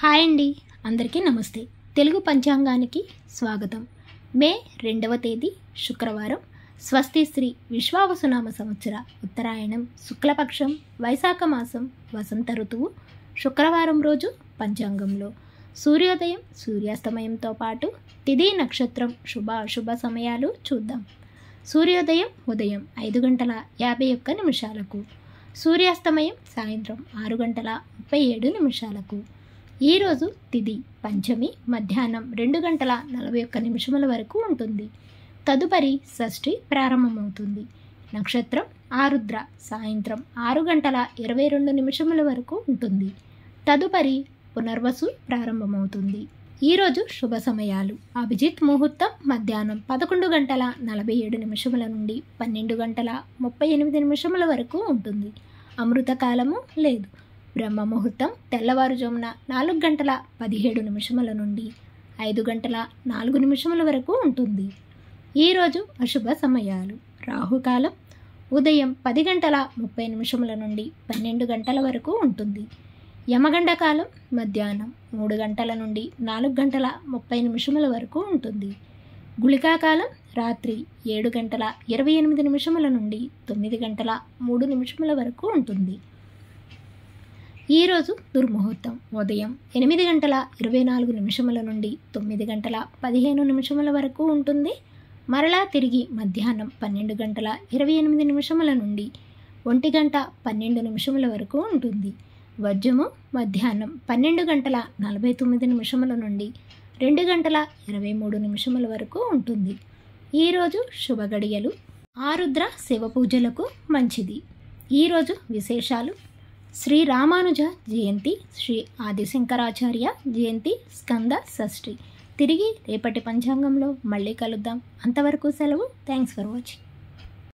Hi అండి, అందరికీ నమస్తే. తెలుగు పంచాంగానికి స్వాగతం. మే 2వ తేదీ శుక్రవారం, స్వస్తి శ్రీ విశ్వావసునామ సంవత్సర ఉత్తరాయణం శుక్లపక్షం వైశాఖ మాసం వసంత ఋతువు శుక్రవారం రోజు పంచాంగంలో సూర్యోదయం సూర్యాస్తమయంతో పాటు తిథి నక్షత్రం శుభ అశుభ సమయాలు చూద్దాం. సూర్యోదయం ఉదయం 5:51 సూర్యాస్తమయం సాయంత్రం 6:37. ఈరోజు తిథి పంచమి మధ్యాహ్నం 2:41 వరకు ఉంటుంది. తదుపరి షష్ఠి ప్రారంభమవుతుంది. నక్షత్రం ఆరుద్ర సాయంత్రం 6:22 వరకు ఉంటుంది. తదుపరి పునర్వసు ప్రారంభమవుతుంది. ఈరోజు శుభ సమయాలు: అభిజిత్ ముహూర్తం మధ్యాహ్నం 11:47 నుండి 12:38 వరకు ఉంటుంది. అమృతకాలము లేదు. బ్రహ్మ ముహూర్తం తెల్లవారుజామున 4:17 నుండి 5:04 వరకు ఉంటుంది. ఈరోజు అశుభ సమయాలు: రాహుకాలం ఉదయం 10:30 నుండి 12 గంటల వరకు ఉంటుంది. యమగండ కాలం మధ్యాహ్నం 3 గంటల నుండి 4:30 వరకు ఉంటుంది. గుళికాకాలం రాత్రి 7:28 నుండి 9:03 వరకు ఉంటుంది. ఈరోజు దుర్ముహూర్తం ఉదయం 8:24 నుండి 9:15 వరకు ఉంటుంది. మరలా తిరిగి మధ్యాహ్నం 12:28 నుండి 1:12 వరకు ఉంటుంది. వర్జము మధ్యాహ్నం 12:49 నుండి 2:23 వరకు ఉంటుంది. ఈరోజు శుభ గడియలు: ఆరుద్ర శివ పూజలకు మంచిది. ఈరోజు విశేషాలు: శ్రీ రామానుజ జయంతి, శ్రీ ఆదిశంకరాచార్య జయంతి, స్కంద షష్ఠి. తిరిగి రేపటి పంచాంగంలో మళ్ళీ కలుద్దాం. అంతవరకు సెలవు. Thanks for watching.